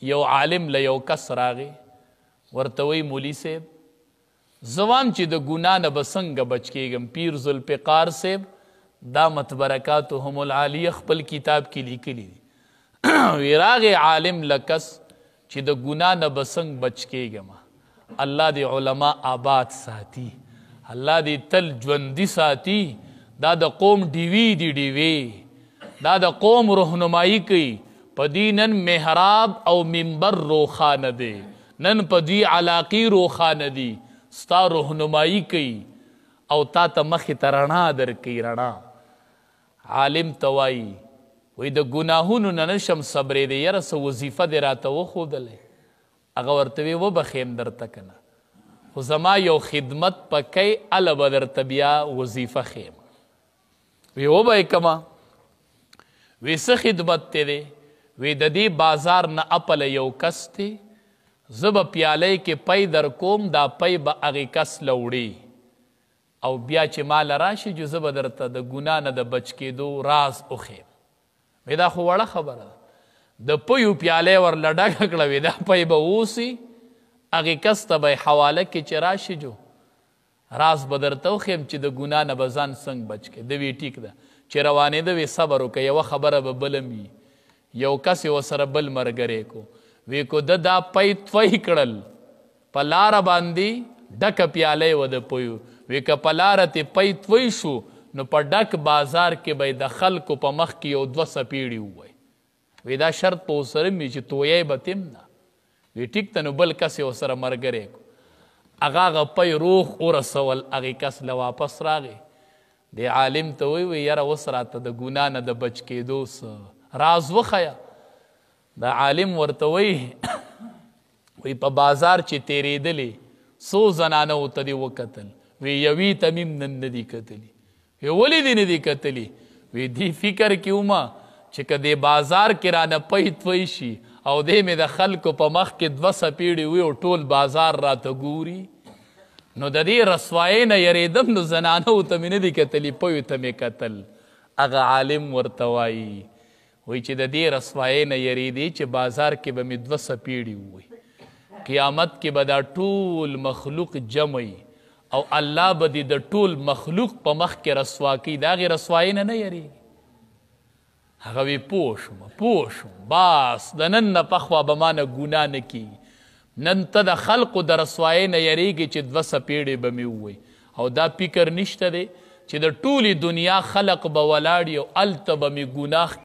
یو عالم له یو کس راغی ورته وی مولي صاحب زوام چې د ګناه نه به څنګه بچ کېږم. پیر ذوالفقار صاحب دا متبرکاتهم العالیه خپل کتاب کې لیکلي دي. وی راغی عالم له کس چې د ګناه نه به څنګه بچ کېږم. الله دې علما آباد ساتي، الله دې تل ژوندي ساتي. دا د قوم ډیوي دي ډیوي، دا د قوم رهنمایي کوي. په دې نن محراب او منبر روښانه دی، نن په دوی علاقې روښانه دي، ستا رهنمایي کوي او تا ته مخې ته رڼا درکوي. رڼا عالم ته وایي وایي د ګناهونو نه نشم صبرېدی، یاره څه وظیفه دې راته وښودلی. هغه ورته وی وبخیم درته که نه، خو زما یو خدمت پکی هله به درته بیا وظیفه خیم. وی وبه یې کمه. وی څه خدمت دی دی؟ وی د دې بازار نه اپله یو کس دی، زه به پیالۍ کې پی در کوم، دا پی به هغې کس له وړي او بیا چې ماله راشي جو زه به درته د ګناه نه د بچ کېدو راز وښیم. وی دا خو وړه خبره ده. د پیو پیالۍ ورله ډکه کړه، وی دا پی به اوسي، هغې کس ته به یې حواله کې چې راشي جو راز به درته وښیم چې د ګناه نه به ځان څنګه بچ کړې. ده وی ټیک ده. چې روانېده وی صبر وکړه، یوه خبره به بله وي. یو کس یې ورسره بل ملګری کو، وی کو ده دا پی توی کړل، په لاره باندې ډکه پیالۍ وه د پیو. وی که په لاره تې پی توی شو نو په ډک بازار کې به د خلکو په مخ کې یو دوه څپېړې ووایي. وی دا شرط په ورسره وي چې تویی به تم نه. وی ټیک ته. نو بل کس یې ورسره ملګری کو، هغه پی روغ ورسول، هغې کس له واپس راغی. د عالم ته وی یاره اوس راته د ګناه نه د بچ کېدو څه راز وښیه. د عالم ورته وی په بازار چې تېرېدلې څو زنانو ته دې وکتل؟ وی یوې ته مې نن نه دي کتلي. وی ولې دې نه دي کتلي؟ وی دې فکر کې ومه چې که دې بازار کې رانه پی توی شي او دې مې د خلکو په مخ کې دوه څپېړې وي او ټول بازار راته ګوري، نو د دې رسوایۍ نه یریدم، نو زنانو ته مې نه دي کتلي، پیو ته مې کتل. هغه عالم ورته وایي وایي چې د دې رسوایۍ نه یریدې چې بازار کې به مې دوه څپېړې ووایي، قیامت کې به دا ټول مخلوق جمع او الله به دې د ټول مخلوق په مخ کې رسوا کوي، د هغې رسوایۍ نه نه یریږي. هغه وی پوه شوم بس د نن نه پخوا به ما نه ګناه نه کېږي. نن ته د خلقو د رسوایۍ نه یریږي چې دوه څپېړې به مې ووایي، او دا فکر نشته دی چې د ټولې دنیا خلق به ولاړ وي او هلته به مې ګناه